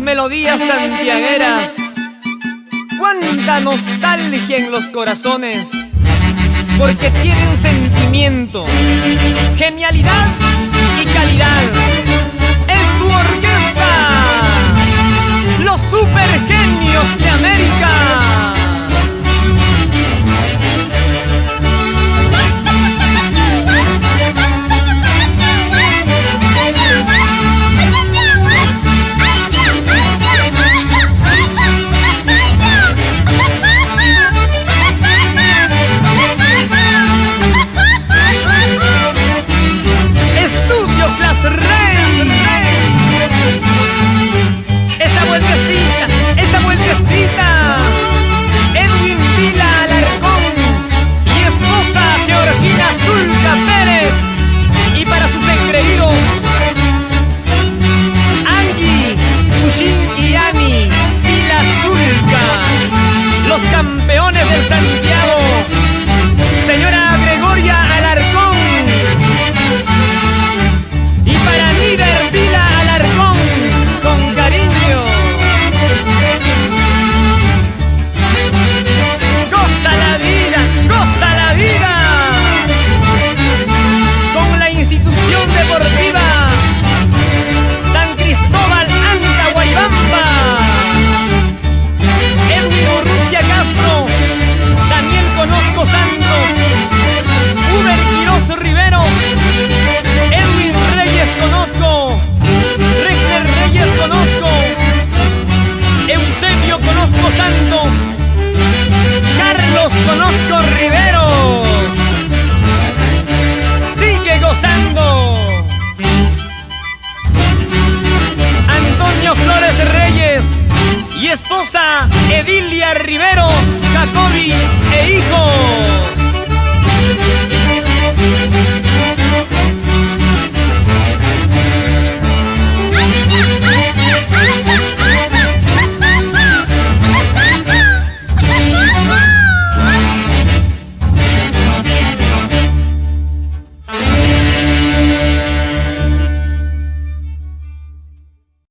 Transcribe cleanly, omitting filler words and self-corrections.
melodías santiagueras, cuánta nostalgia en los corazones, porque tienen sentimiento, genialidad y calidad. Es tu orquesta, los supergenios de América. Esa vueltecita, Edwin Vila Alarcón y esposa Georgina Zulca Pérez, y para sus engreídos, Angie, Ushin y Ani Vila Zulca, los campeones del Santiago, señora Gregoria Alarcón, y para Nider Vila Alarcón, con cariño. Goza la vida con la institución deportiva San Cristóbal Anta Guaybamba. Edwin Urrutia Castro, Daniel Conozco Santos, Uber Quiroz Rivero, Edwin Reyes Conozco, Regner Reyes Conozco, Eusebio Conozco Santos, Carlos Conozco Riveros. Sigue gozando. Antonio Flores Reyes y esposa Edilia Riveros, Jacobi e hijos.